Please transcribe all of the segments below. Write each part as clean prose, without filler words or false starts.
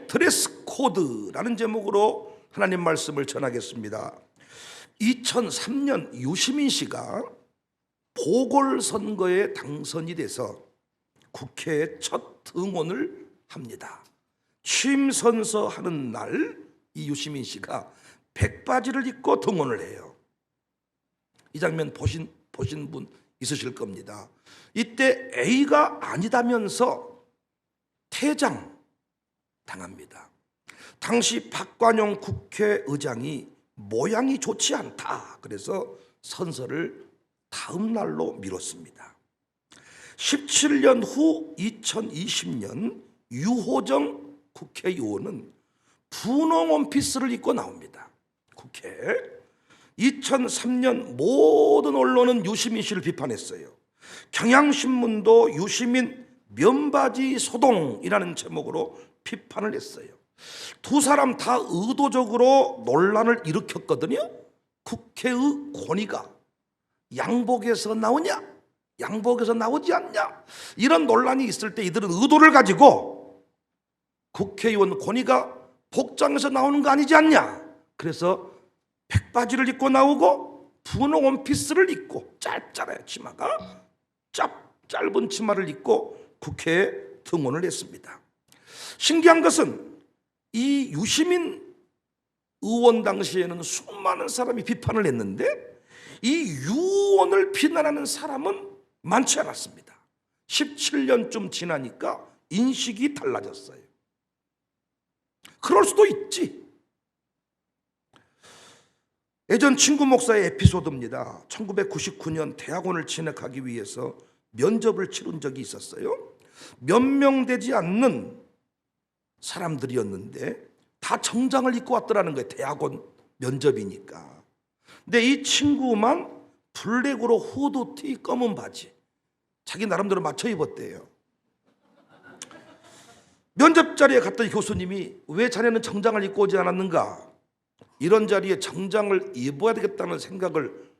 드레스 코드라는 제목으로 하나님 말씀을 전하겠습니다. 2003년 유시민 씨가 보궐선거에 당선이 돼서 국회에 첫 등원을 합니다. 취임 선서하는 날 이 유시민 씨가 백바지를 입고 등원을 해요. 이 장면 보신 분 있으실 겁니다. 이때 A가 아니다면서 퇴장 당합니다. 당시 박관용 국회의장이 모양이 좋지 않다. 그래서 선서를 다음 날로 미뤘습니다. 17년 후 2020년 유호정 국회의원은 분홍 원피스를 입고 나옵니다. 국회에. 2003년 모든 언론은 유시민 씨를 비판했어요. 경향신문도 유시민 면바지 소동이라는 제목으로 비판을 했어요. 두 사람 다 의도적으로 논란을 일으켰거든요. 국회의 권위가 양복에서 나오냐, 양복에서 나오지 않냐, 이런 논란이 있을 때 이들은 의도를 가지고 국회의원 권위가 복장에서 나오는 거 아니지 않냐, 그래서 백바지를 입고 나오고 분홍 원피스를 입고, 짧잖아요 치마가, 짧은 치마를 입고 국회에 등원을 했습니다. 신기한 것은 이 유시민 의원 당시에는 수많은 사람이 비판을 했는데 이 유원을 비난하는 사람은 많지 않았습니다. 17년쯤 지나니까 인식이 달라졌어요. 그럴 수도 있지. 예전 친구 목사의 에피소드입니다. 1999년 대학원을 진학하기 위해서 면접을 치른 적이 있었어요. 몇 명 되지 않는 사람들이었는데 다 정장을 입고 왔더라는 거예요. 대학원 면접이니까. 근데 이 친구만 블랙으로 후드티, 검은 바지, 자기 나름대로 맞춰 입었대요. 면접 자리에 갔더니 교수님이 왜 자네는 정장을 입고 오지 않았는가? 이런 자리에 정장을 입어야 되겠다는 생각을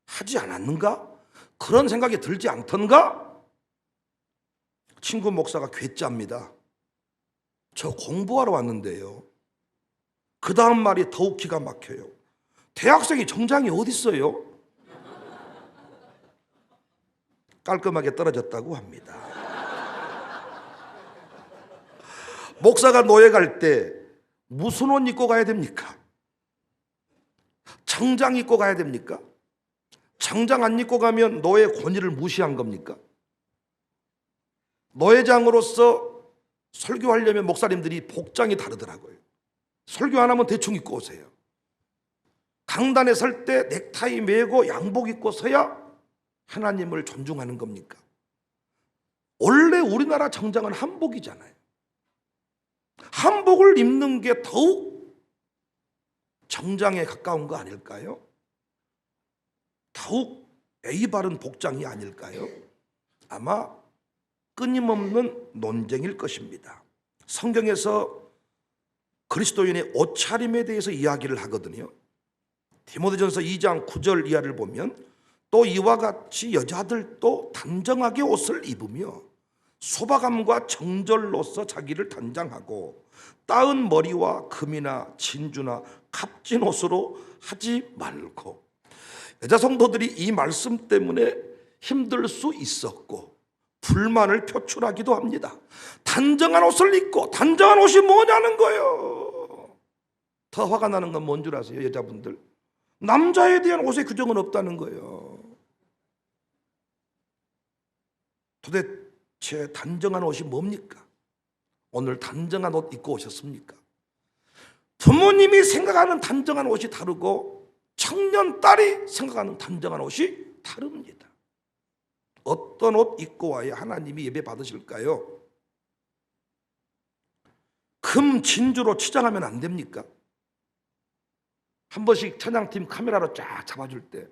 하지 않았는가? 그런 생각이 들지 않던가? 친구 목사가 괴짜입니다. 저 공부하러 왔는데요. 그 다음 말이 더욱 기가 막혀요. 대학생이 정장이 어디 있어요? 깔끔하게 떨어졌다고 합니다. 목사가 노예 갈 때 무슨 옷 입고 가야 됩니까? 정장 입고 가야 됩니까? 정장 안 입고 가면 노예 권위를 무시한 겁니까? 노예장으로서 설교하려면 목사님들이 복장이 다르더라고요. 설교 안 하면 대충 입고 오세요. 강단에 설 때 넥타이 매고 양복 입고 서야 하나님을 존중하는 겁니까? 원래 우리나라 정장은 한복이잖아요. 한복을 입는 게 더욱 정장에 가까운 거 아닐까요? 더욱 예의 바른 복장이 아닐까요? 아마 끊임없는 논쟁일 것입니다. 성경에서 그리스도인의 옷차림에 대해서 이야기를 하거든요. 디모데전서 2장 9절 이하를 보면 또 이와 같이 여자들도 단정하게 옷을 입으며 소박함과 정절로서 자기를 단장하고 따은 머리와 금이나 진주나 값진 옷으로 하지 말고. 여자 성도들이 이 말씀 때문에 힘들 수 있었고 불만을 표출하기도 합니다. 단정한 옷을 입고, 단정한 옷이 뭐냐는 거예요. 더 화가 나는 건 뭔 줄 아세요? 여자분들, 남자에 대한 옷의 규정은 없다는 거예요. 도대체 단정한 옷이 뭡니까? 오늘 단정한 옷 입고 오셨습니까? 부모님이 생각하는 단정한 옷이 다르고 청년 딸이 생각하는 단정한 옷이 다릅니다. 어떤 옷 입고 와야 하나님이 예배 받으실까요? 금 진주로 치장하면 안 됩니까? 한 번씩 찬양팀 카메라로 쫙 잡아줄 때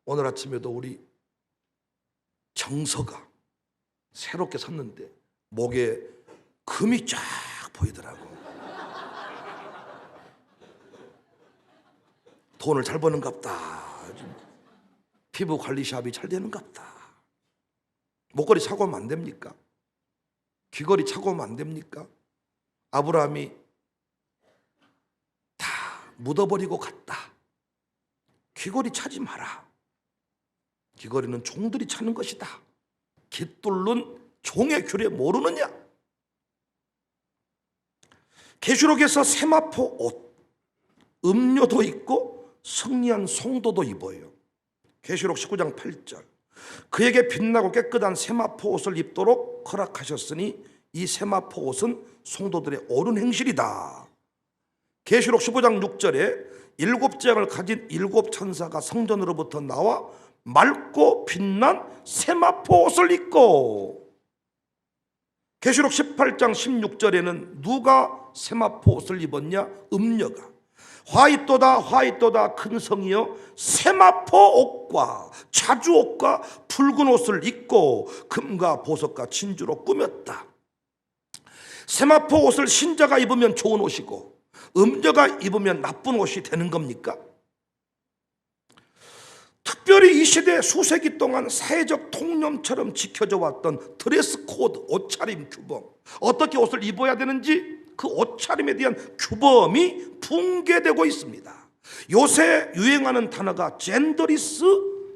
오늘 아침에도 우리 정서가 새롭게 섰는데 목에 금이 쫙 보이더라고. 돈을 잘 버는갑다. 피부 관리 샵이 잘 되는갑다. 목걸이 차고 오면 안 됩니까? 귀걸이 차고 오면 안 됩니까? 아브라함이 묻어버리고 갔다. 귀걸이 차지 마라. 귀걸이는 종들이 차는 것이다. 깃둘른 종의 규례 모르느냐? 계시록에서 세마포 옷, 음료도 입고 성리한 송도도 입어요. 계시록 19장 8절. 그에게 빛나고 깨끗한 세마포 옷을 입도록 허락하셨으니 이 세마포 옷은 송도들의 옳은 행실이다. 계시록 15장 6절에 일곱 재앙을 가진 일곱 천사가 성전으로부터 나와 맑고 빛난 세마포 옷을 입고, 계시록 18장 16절에는 누가 세마포 옷을 입었냐? 음녀가 화이또다 화이또다 큰 성이여 세마포 옷과 자주 옷과 붉은 옷을 입고 금과 보석과 진주로 꾸몄다. 세마포 옷을 신자가 입으면 좋은 옷이고 음녀가 입으면 나쁜 옷이 되는 겁니까? 특별히 이 시대 수세기 동안 사회적 통념처럼 지켜져 왔던 드레스 코드, 옷차림 규범, 어떻게 옷을 입어야 되는지 그 옷차림에 대한 규범이 붕괴되고 있습니다. 요새 유행하는 단어가 젠더리스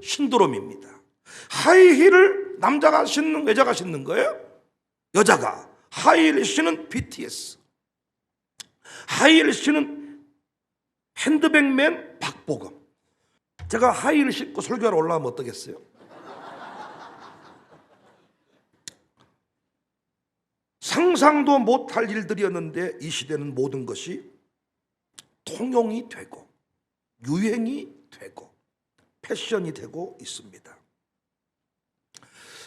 신드롬입니다. 하이힐을 남자가 신는, 여자가 신는 거예요. 여자가 하이힐 신은 BTS, 하이힐 신은 핸드백맨 박보검. 제가 하이힐 신고 설교하러 올라가면 어떠겠어요? 상상도 못할 일들이었는데 이 시대는 모든 것이 통용이 되고 유행이 되고 패션이 되고 있습니다.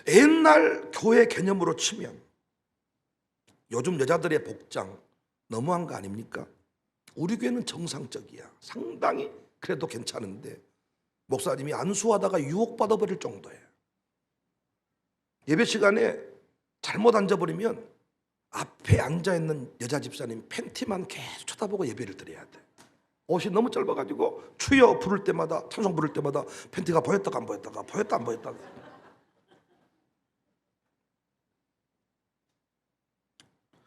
옛날 교회 개념으로 치면 요즘 여자들의 복장 너무한 거 아닙니까? 우리 교회는 정상적이야. 상당히 그래도 괜찮은데 목사님이 안수하다가 유혹받아 버릴 정도예요. 예배 시간에 잘못 앉아버리면 앞에 앉아있는 여자 집사님 팬티만 계속 쳐다보고 예배를 드려야 돼. 옷이 너무 짧아가지고 추여 부를 때마다, 찬송 부를 때마다 팬티가 보였다가 안 보였다가, 보였다 안 보였다가.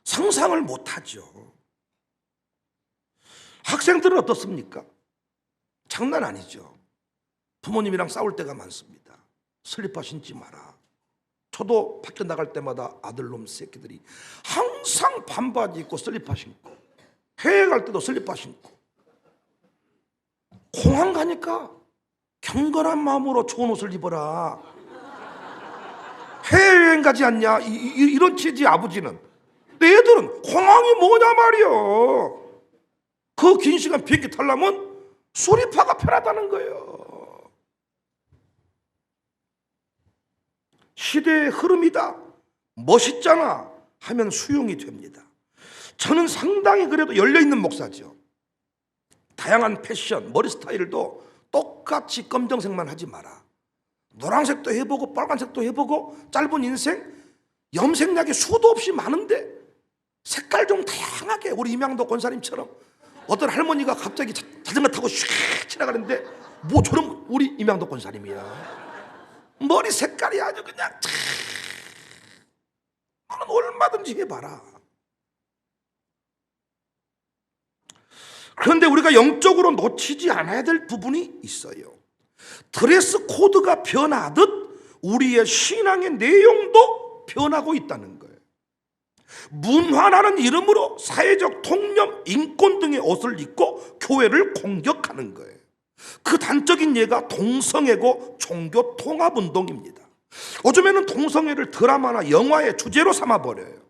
상상을 못하죠. 학생들은 어떻습니까? 장난 아니죠. 부모님이랑 싸울 때가 많습니다. 슬리퍼 신지 마라. 저도 밖에 나갈 때마다 아들놈 새끼들이 항상 반바지 입고 슬리퍼 신고, 해외 갈 때도 슬리퍼 신고, 공항 가니까 경건한 마음으로 좋은 옷을 입어라. 해외여행 가지 않냐? 이런 취지 아버지는. 근데 애들은 공항이 뭐냐 말이요. 그 긴 시간 비행기 타려면 슬리퍼가 편하다는 거예요. 시대의 흐름이다, 멋있잖아 하면 수용이 됩니다. 저는 상당히 그래도 열려있는 목사죠. 다양한 패션, 머리 스타일도 똑같이 검정색만 하지 마라. 노란색도 해보고 빨간색도 해보고, 짧은 인생 염색약이 수도 없이 많은데 색깔 좀 다양하게. 우리 임양도 권사님처럼 어떤 할머니가 갑자기 자전거 타고 슉 지나가는데 뭐 저런 우리 임양도 권사님이야. 머리 색깔이 아주 그냥 나는 얼마든지 해봐라. 그런데 우리가 영적으로 놓치지 않아야 될 부분이 있어요. 드레스 코드가 변하듯 우리의 신앙의 내용도 변하고 있다는 거예요. 문화라는 이름으로 사회적 통념, 인권 등의 옷을 입고 교회를 공격하는 거예요. 그 단적인 예가 동성애고 종교 통합운동입니다. 요즘에는 동성애를 드라마나 영화의 주제로 삼아버려요.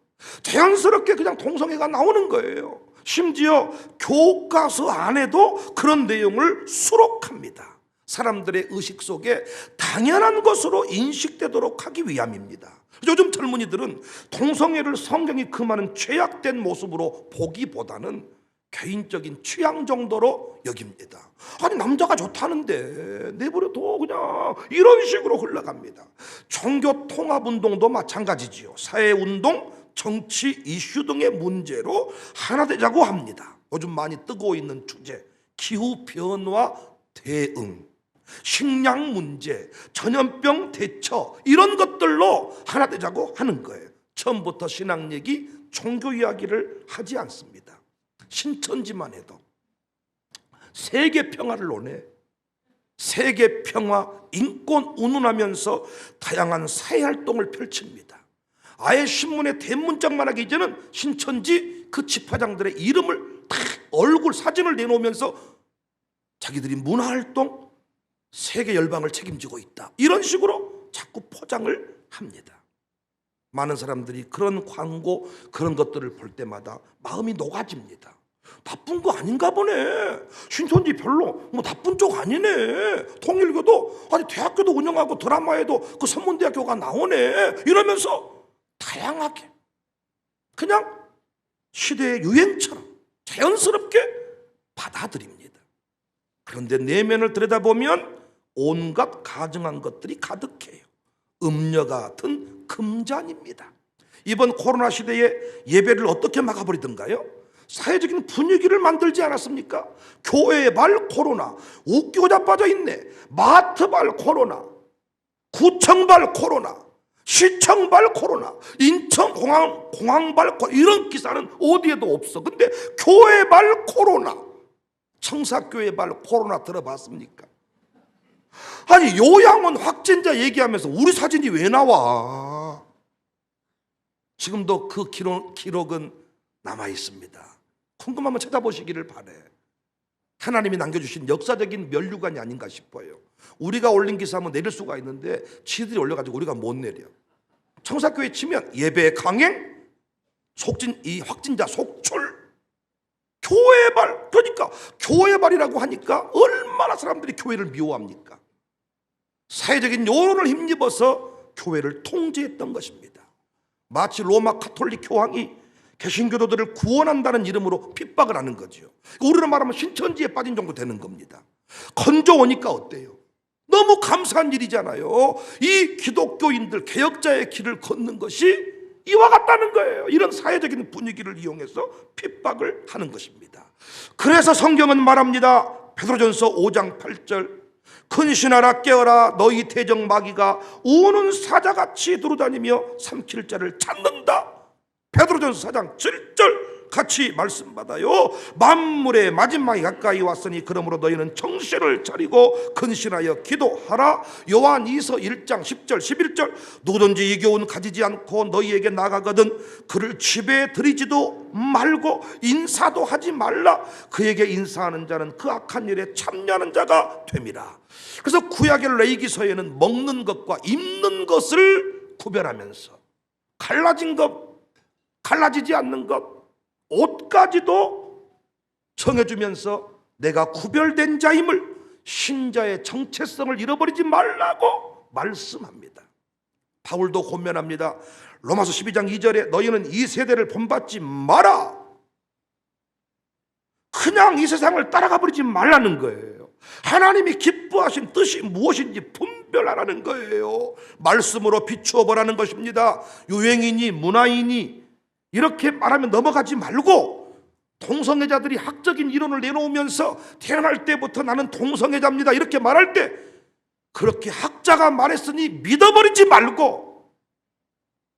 자연스럽게 그냥 동성애가 나오는 거예요. 심지어 교과서 안에도 그런 내용을 수록합니다. 사람들의 의식 속에 당연한 것으로 인식되도록 하기 위함입니다. 요즘 젊은이들은 동성애를 성경이 금하는 죄악된 모습으로 보기보다는 개인적인 취향 정도로 여깁니다. 아니 남자가 좋다는데 내버려둬 그냥, 이런 식으로 흘러갑니다. 종교 통합운동도 마찬가지지요. 사회운동, 정치 이슈 등의 문제로 하나 되자고 합니다. 요즘 많이 뜨고 있는 주제, 기후변화 대응, 식량 문제, 전염병 대처, 이런 것들로 하나 되자고 하는 거예요. 처음부터 신앙 얘기, 종교 이야기를 하지 않습니다. 신천지만 해도 세계 평화를 논해. 세계 평화, 인권 운운하면서 다양한 사회활동을 펼칩니다. 아예 신문에 대문짝만 하기 이제는 신천지 그 집화장들의 이름을 다 얼굴 사진을 내놓으면서 자기들이 문화활동, 세계 열방을 책임지고 있다, 이런 식으로 자꾸 포장을 합니다. 많은 사람들이 그런 광고, 그런 것들을 볼 때마다 마음이 녹아집니다. 나쁜 거 아닌가 보네. 신천지 별로 뭐 나쁜 쪽 아니네. 통일교도 아니 대학교도 운영하고 드라마에도 그 선문대학교가 나오네. 이러면서 다양하게 그냥 시대의 유행처럼 자연스럽게 받아들입니다. 그런데 내면을 들여다보면 온갖 가증한 것들이 가득해요. 음녀 같은 금잔입니다. 이번 코로나 시대에 예배를 어떻게 막아버리던가요? 사회적인 분위기를 만들지 않았습니까? 교회에 발 코로나, 웃기고 자빠져 있네. 마트 발 코로나, 구청 발 코로나, 시청 발 코로나, 인천 공항 발 코로나, 이런 기사는 어디에도 없어. 근데 교회 발 코로나, 청사교회 발 코로나 들어봤습니까? 아니 요양원 확진자 얘기하면서 우리 사진이 왜 나와? 지금도 그 기록은 남아 있습니다. 궁금하면 찾아보시기를 바래. 하나님이 남겨주신 역사적인 면류관이 아닌가 싶어요. 우리가 올린 기사 하면 내릴 수가 있는데 지들이 올려가지고 우리가 못 내려. 청사교회 치면 예배 강행, 확진자 속출, 교회발. 그러니까 교회발이라고 하니까 얼마나 사람들이 교회를 미워합니까? 사회적인 여론을 힘입어서 교회를 통제했던 것입니다. 마치 로마 가톨릭 교황이 개신교도들을 구원한다는 이름으로 핍박을 하는 거죠. 우리로 말하면 신천지에 빠진 정도 되는 겁니다. 건져오니까 어때요? 너무 감사한 일이잖아요. 이 기독교인들, 개혁자의 길을 걷는 것이 이와 같다는 거예요. 이런 사회적인 분위기를 이용해서 핍박을 하는 것입니다. 그래서 성경은 말합니다. 베드로전서 5장 8절, 근신하라 깨어라, 너희 대적 마귀가 우는 사자같이 두루다니며 삼킬 자를 찾는다. 베드로전서 4장 7절 같이 말씀받아요. 만물의 마지막이 가까이 왔으니 그러므로 너희는 정신을 차리고 근신하여 기도하라. 요한 2서 1장 10절 11절, 누구든지 이 교훈 가지지 않고 너희에게 나가거든 그를 집에 들이지도 말고 인사도 하지 말라. 그에게 인사하는 자는 그 악한 일에 참여하는 자가 됨이라. 그래서 구약의 레위기서에는 먹는 것과 입는 것을 구별하면서 갈라진 것, 갈라지지 않는 것, 옷까지도 정해주면서 내가 구별된 자임을, 신자의 정체성을 잃어버리지 말라고 말씀합니다. 바울도 권면합니다. 로마서 12장 2절에 너희는 이 세대를 본받지 마라. 그냥 이 세상을 따라가 버리지 말라는 거예요. 하나님이 기뻐하신 뜻이 무엇인지 분별하라는 거예요. 말씀으로 비추어 보라는 것입니다. 유행이니 문화이니 이렇게 말하면 넘어가지 말고, 동성애자들이 학적인 이론을 내놓으면서 태어날 때부터 나는 동성애자입니다 이렇게 말할 때 그렇게 학자가 말했으니 믿어버리지 말고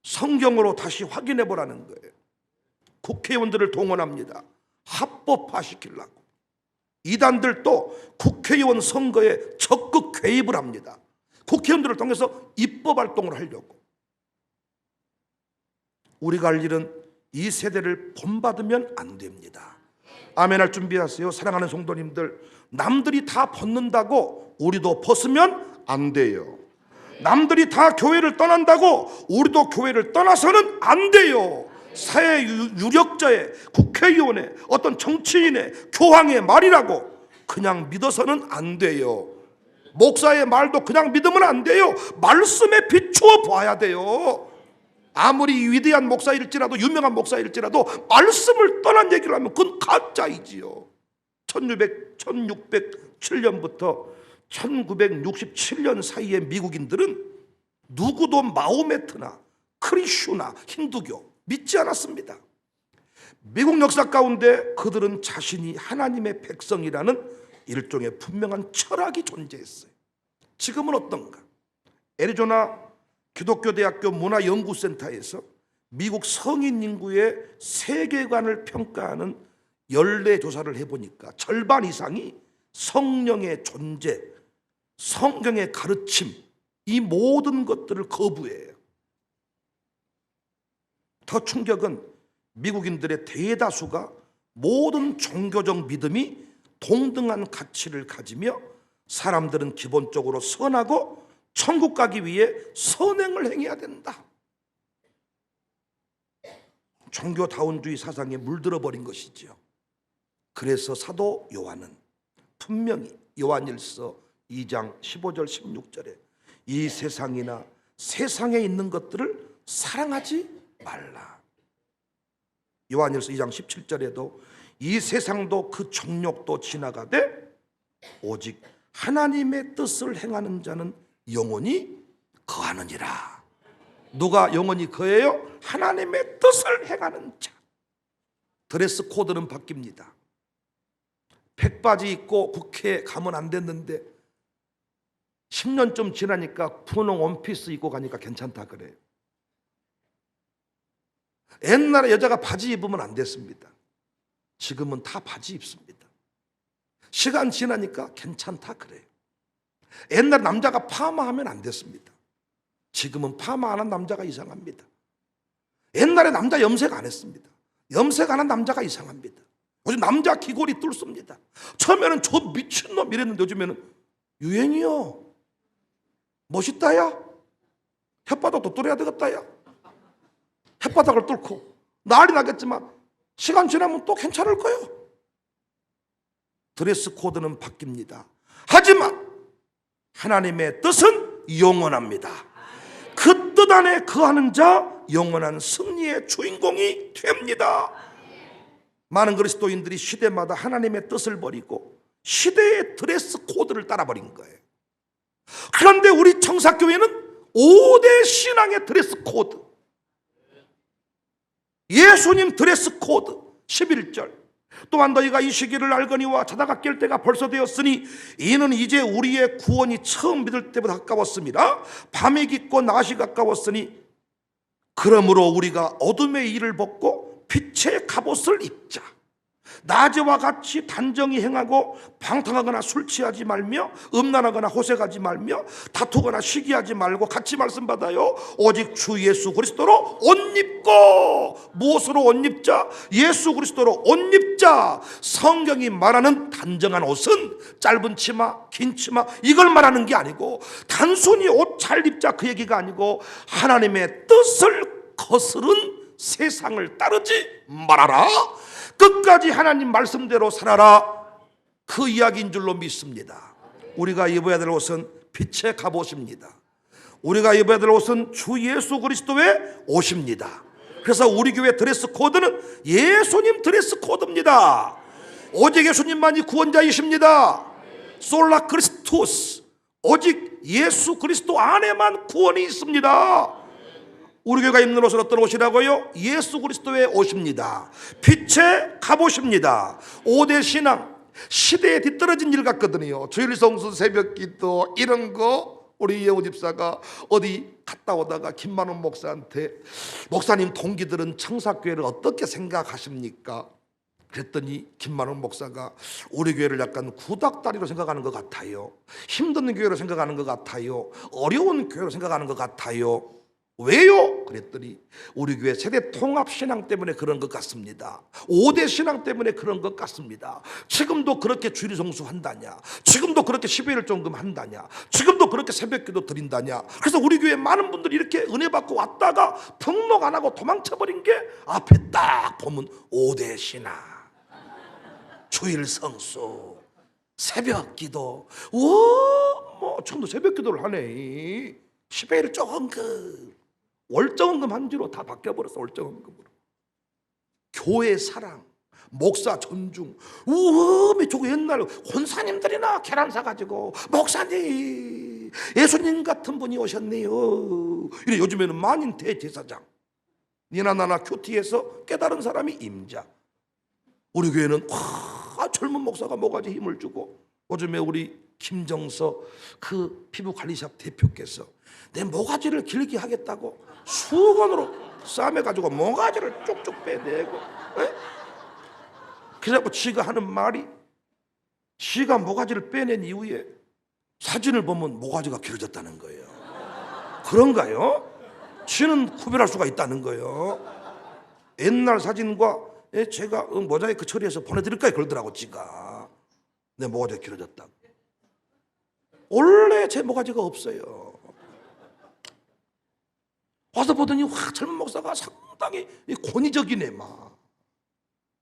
성경으로 다시 확인해 보라는 거예요. 국회의원들을 동원합니다. 합법화시키려고. 이단들도 국회의원 선거에 적극 개입을 합니다. 국회의원들을 통해서 입법 활동을 하려고. 우리가 할 일은 이 세대를 본받으면 안 됩니다. 아멘할 준비하세요. 사랑하는 성도님들, 남들이 다 벗는다고 우리도 벗으면 안 돼요. 남들이 다 교회를 떠난다고 우리도 교회를 떠나서는 안 돼요. 사회 유력자의, 국회의원의, 어떤 정치인의, 교황의 말이라고 그냥 믿어서는 안 돼요. 목사의 말도 그냥 믿으면 안 돼요. 말씀에 비추어 봐야 돼요. 아무리 위대한 목사일지라도, 유명한 목사일지라도 말씀을 떠난 얘기를 하면 그건 가짜이지요. 1607년부터 1967년 사이에 미국인들은 누구도 마호메트나 크리슈나 힌두교 믿지 않았습니다. 미국 역사 가운데 그들은 자신이 하나님의 백성이라는 일종의 분명한 철학이 존재했어요. 지금은 어떤가? 애리조나 기독교대학교 문화연구센터에서 미국 성인 인구의 세계관을 평가하는 연례 조사를 해보니까 절반 이상이 성령의 존재, 성경의 가르침, 이 모든 것들을 거부해요. 더 충격은 미국인들의 대다수가 모든 종교적 믿음이 동등한 가치를 가지며 사람들은 기본적으로 선하고 천국 가기 위해 선행을 행해야 된다. 종교다운주의 사상에 물들어 버린 것이지요. 그래서 사도 요한은 분명히 요한일서 2장 15절 16절에 이 세상이나 세상에 있는 것들을 사랑하지 말라. 요한일서 2장 17절에도 이 세상도 그 정욕도 지나가되 오직 하나님의 뜻을 행하는 자는 영원히 거하느니라. 누가 영원히 거해요? 하나님의 뜻을 행하는 자. 드레스 코드는 바뀝니다. 백바지 입고 국회에 가면 안 됐는데 10년쯤 지나니까 분홍 원피스 입고 가니까 괜찮다 그래요. 옛날에 여자가 바지 입으면 안 됐습니다. 지금은 다 바지 입습니다. 시간 지나니까 괜찮다 그래요. 옛날 남자가 파마하면 안 됐습니다. 지금은 파마 안 한 남자가 이상합니다. 옛날에 남자 염색 안 했습니다. 염색 안 한 남자가 이상합니다. 요즘 남자 귀골이 뚫습니다. 처음에는 저 미친놈 이랬는데 요즘에는 유행이요. 멋있다 야. 혓바닥도 뚫어야 되겠다 야. 혓바닥을 뚫고 난리 나겠지만 시간 지나면 또 괜찮을 거예요. 드레스 코드는 바뀝니다. 하지만 하나님의 뜻은 영원합니다. 그 뜻 안에 거하는 자 영원한 승리의 주인공이 됩니다. 많은 그리스도인들이 시대마다 하나님의 뜻을 버리고 시대의 드레스 코드를 따라버린 거예요. 그런데 우리 청사교회는 5대 신앙의 드레스 코드, 예수님 드레스 코드 11절, 또한 너희가 이 시기를 알거니와 자다가 깰 때가 벌써 되었으니 이는 이제 우리의 구원이 처음 믿을 때보다 가까웠습니다. 밤이 깊고 낮이 가까웠으니 그러므로 우리가 어둠의 일을 벗고 빛의 갑옷을 입자. 낮에와 같이 단정히 행하고 방탕하거나 술 취하지 말며 음란하거나 호색하지 말며 다투거나 시기하지 말고 같이 말씀 받아요. 오직 주 예수 그리스도로 옷 입고. 무엇으로 옷 입자? 예수 그리스도로 옷 입자. 성경이 말하는 단정한 옷은 짧은 치마, 긴 치마 이걸 말하는 게 아니고 단순히 옷 잘 입자 그 얘기가 아니고 하나님의 뜻을 거스른 세상을 따르지 말아라. 끝까지 하나님 말씀대로 살아라. 그 이야기인 줄로 믿습니다. 우리가 입어야 될 옷은 빛의 갑옷입니다. 우리가 입어야 될 옷은 주 예수 그리스도의 옷입니다. 그래서 우리 교회 드레스 코드는 예수님 드레스 코드입니다. 오직 예수님만이 구원자이십니다. 솔라 크리스토스, 오직 예수 그리스도 안에만 구원이 있습니다. 우리 교회가 입는 옷은 어떤 옷이라고요? 예수 그리스도의 옷입니다. 빛의 갑옷입니다. 5대 신앙, 시대에 뒤떨어진 일 같거든요. 주일 성수, 새벽 기도 이런 거 우리 예호 집사가 어디 갔다 오다가 김만원 목사한테 목사님 동기들은 청사교회를 어떻게 생각하십니까? 그랬더니 김만원 목사가 우리 교회를 약간 구닥다리로 생각하는 것 같아요. 힘든 교회로 생각하는 것 같아요. 어려운 교회로 생각하는 것 같아요. 왜요? 그랬더니 우리 교회 세대 통합 신앙 때문에 그런 것 같습니다. 5대 신앙 때문에 그런 것 같습니다. 지금도 그렇게 주일 성수 한다냐? 지금도 그렇게 12일 종금 한다냐? 지금도 그렇게 새벽기도 드린다냐? 그래서 우리 교회 많은 분들이 이렇게 은혜 받고 왔다가 등록 안 하고 도망쳐버린 게 앞에 딱 보면 5대 신앙, 주일 성수, 새벽기도. 뭐 처음도 새벽기도를 하네. 10회를 조금 월정금금 한 뒤로 다 바뀌어버렸어. 월정금금으로. 교회 사랑, 목사 존중. 우와, 저거 옛날 권사님들이나 계란 사가지고 목사님 예수님 같은 분이 오셨네요. 이래. 요즘에는 만인 대제사장, 니나 나나 큐티에서 깨달은 사람이 임자. 우리 교회는 젊은 목사가 뭐가지 힘을 주고. 요즘에 우리 김정서 그 피부관리샵 대표께서 내 모가지를 길게 하겠다고 수건으로 싸매가지고 모가지를 쭉쭉 빼내고. 그래서 지가 하는 말이 지가 모가지를 빼낸 이후에 사진을 보면 모가지가 길어졌다는 거예요. 그런가요? 지는 구별할 수가 있다는 거예요. 옛날 사진과 제가 모자이크 처리해서 보내드릴까요? 그러더라고. 지가 내 모가지가 길어졌다고. 원래 제 모가지가 없어요. 와서 보더니 와, 젊은 목사가 상당히 권위적이네, 막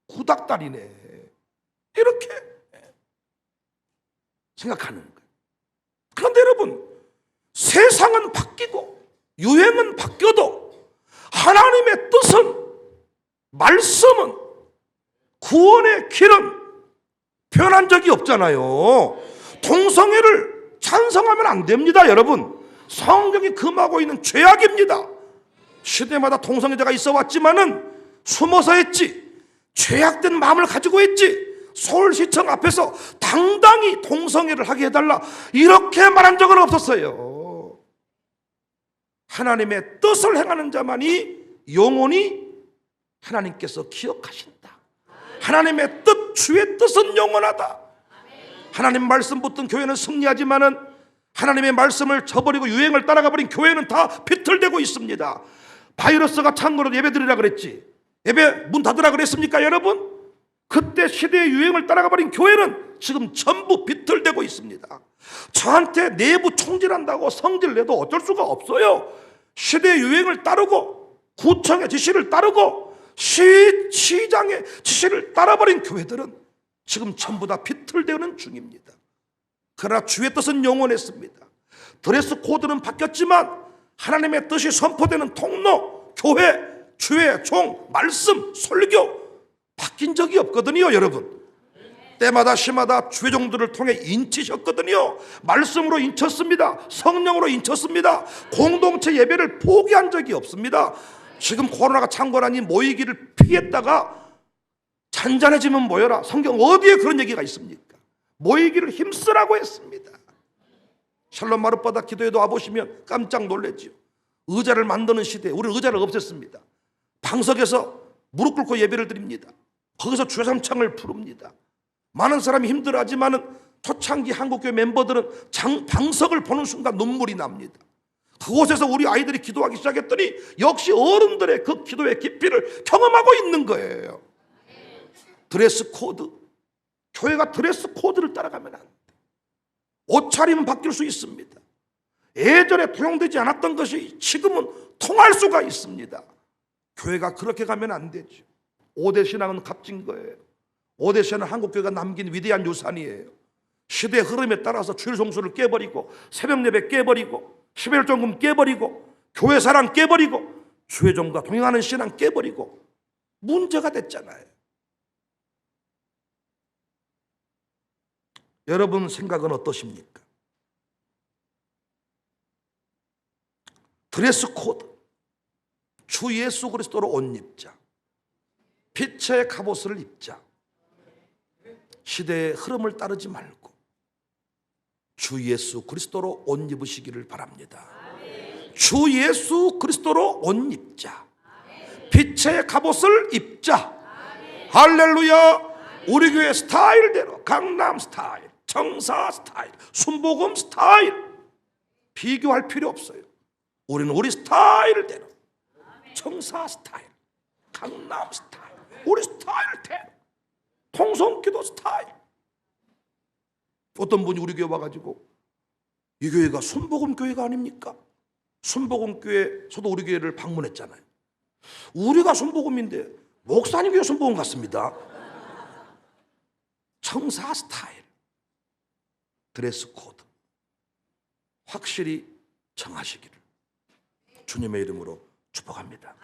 구닥다리네, 이렇게 생각하는 거예요. 그런데 여러분, 세상은 바뀌고 유행은 바뀌어도 하나님의 뜻은, 말씀은, 구원의 길은 변한 적이 없잖아요. 동성애를 찬성하면 안 됩니다, 여러분. 성경이 금하고 있는 죄악입니다. 시대마다 동성애자가 있어 왔지만은 숨어서 했지, 죄악된 마음을 가지고 했지, 서울시청 앞에서 당당히 동성애를 하게 해달라 이렇게 말한 적은 없었어요. 하나님의 뜻을 행하는 자만이 영원히 하나님께서 기억하신다. 하나님의 뜻, 주의 뜻은 영원하다. 하나님 말씀 붙든 교회는 승리하지만은 하나님의 말씀을 저버리고 유행을 따라가 버린 교회는 다 비틀대고 있습니다. 바이러스가 창고로 예배 드리라 그랬지, 예배 문 닫으라 그랬습니까, 여러분? 그때 시대의 유행을 따라가 버린 교회는 지금 전부 비틀대고 있습니다. 저한테 내부 총질한다고 성질 내도 어쩔 수가 없어요. 시대의 유행을 따르고 구청의 지시를 따르고 시장의 지시를 따라버린 교회들은 지금 전부 다 비틀대는 중입니다. 그러나 주의 뜻은 영원했습니다. 드레스 코드는 바뀌었지만 하나님의 뜻이 선포되는 통로, 교회, 주의 종, 말씀, 설교 바뀐 적이 없거든요, 여러분. 때마다 시마다 주의 종들을 통해 인치셨거든요. 말씀으로 인쳤습니다. 성령으로 인쳤습니다. 공동체 예배를 포기한 적이 없습니다. 지금 코로나가 창궐하니 모이기를 피했다가 잔잔해지면 모여라. 성경 어디에 그런 얘기가 있습니까? 모이기를 힘쓰라고 했습니다. 샬롬 마룻바닥 기도회도 와보시면 깜짝 놀랬죠. 의자를 만드는 시대에 우리는 의자를 없앴습니다. 방석에서 무릎 꿇고 예배를 드립니다. 거기서 주삼창을 부릅니다. 많은 사람이 힘들어하지만은 초창기 한국교회 멤버들은 방석을 보는 순간 눈물이 납니다. 그곳에서 우리 아이들이 기도하기 시작했더니 역시 어른들의 그 기도의 깊이를 경험하고 있는 거예요. 드레스 코드, 교회가 드레스 코드를 따라가면 안 돼. 옷차림은 바뀔 수 있습니다. 예전에 통용되지 않았던 것이 지금은 통할 수가 있습니다. 교회가 그렇게 가면 안 되죠. 5대 신앙은 값진 거예요. 5대 신앙은 한국교회가 남긴 위대한 유산이에요. 시대의 흐름에 따라서 주일 성수를 깨버리고 새벽 예배 깨버리고 11월 정금 깨버리고 교회 사랑 깨버리고 주의 종과 동행하는 신앙 깨버리고 문제가 됐잖아요. 여러분 생각은 어떠십니까? 드레스 코드, 주 예수 그리스도로 옷 입자, 빛의 갑옷을 입자, 시대의 흐름을 따르지 말고 주 예수 그리스도로 옷 입으시기를 바랍니다. 주 예수 그리스도로 옷 입자, 빛의 갑옷을 입자. 할렐루야. 우리 교회 스타일대로, 강남 스타일, 청사 스타일, 순복음 스타일 비교할 필요 없어요. 우리는 우리 스타일대로, 청사 스타일, 강남 스타일, 우리 스타일대로, 통성기도 스타일. 어떤 분이 우리 교회 와가지고 이 교회가 순복음 교회가 아닙니까? 순복음 교회, 저도 우리 교회를 방문했잖아요. 우리가 순복음인데 목사님 교회 순복음 같습니다. 청사 스타일, 드레스 코드 확실히 정하시기를 주님의 이름으로 축복합니다.